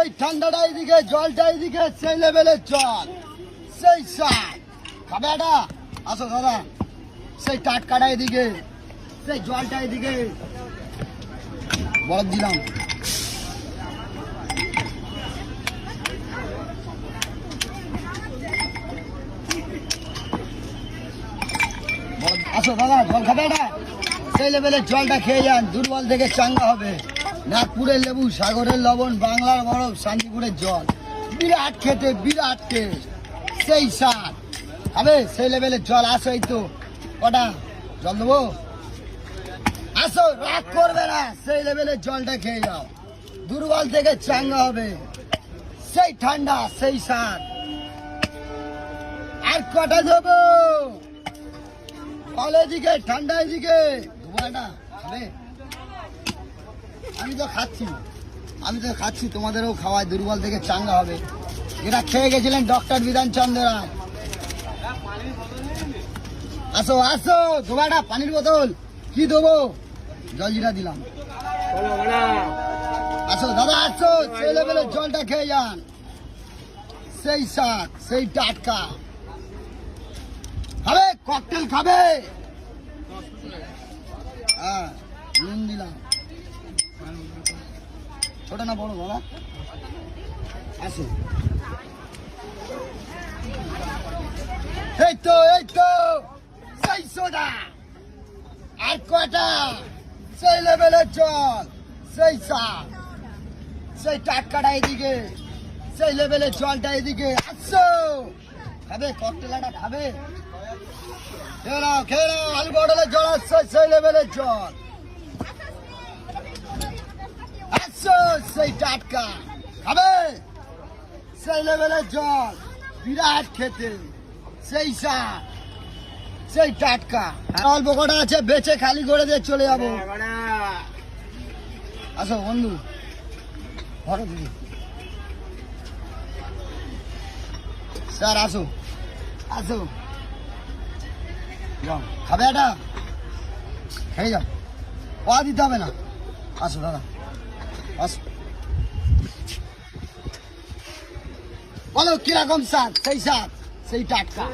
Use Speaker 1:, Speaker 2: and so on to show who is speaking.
Speaker 1: সেই ঠান্ডাটা এদিকে, জলটা এদিকে, সেই লেভেলের জল, সেই স্বাদ। খাবে এটা? আসো দাদা, সেই টাটকাটা এদিকে, সেই জলটা এদিকে, বরফ দিলাম। আসো দাদা, জল খাবে এটা? সেই লেভেলের জলটা খেয়ে যান, দুর্বল থেকে চাঙ্গা হবে। নাগপুরের লেবু, সাগরের লবণ, বাংলার বরফ, শান্তিপুরের জল, বিরাট খেতে, বিরাট টেস্ট, সেই স্বাদ। খাবে সেই লেভেলের জল? আসো, এই তো কটা জল দেবো, আসো, রাগ করবে না, সেই লেভেলের জলটা খেয়ে যাও, দুর্বল থেকে চাঙ্গা হবে, সেই ঠান্ডা, সেই স্বাদ। আর কটা দেবো? জল এদিকে, ঠান্ডা এদিকে, ধোঁয়াটা খাবে? আমি তো খাচ্ছি, তোমাদেরও খাওয়াই, দুর্বল থেকে চাঙ্গা হবে। এটা খেয়ে গেছিলেন ডক্টর বিধানচন্দ্র রায়। আসো আসো, ধোবাটা পানির বোতল, কি দেবো? জলজিরা দিলাম। আসো দাদা, আসো, সেই লেভেলের জলটা খেয়ে যান, সেই স্বাদ, সেই টাটকা। খাবে? ককটেল খাবে? হ্যাঁ, নুন দিলাম। ছোট না বড় বাবা? আসো, এই তো সেই সোডা। আর কটা? সেই লেভেলের জল, সেই স্বাদ, সেই টাটকাটা এদিকে, সেই লেভেলের জলটা এদিকে। আসো, খাবে? ককটেলাটা খাবে? খেয়ে নাও, আলু বটলের জল আসছে, সেই লেভেলের জল। আসো, সেই টাটকা। খাবে? সেই লেভেলের জল, বিরাট খেতে, সেই স্বাদ, সেই টাটকা। অল্প কটা আছে, বেচে খালি করে দিয়ে চলে যাবো। আসো বন্ধু, ঘরে দিদি স্যার, আসো আসো, যাও, খাবে এটা? খেয়ে যাও, পা দিতে হবে না। আসো দাদা, আসো, বলো কিরকম স্বাদ? সেই স্বাদ, সেই টাটকা।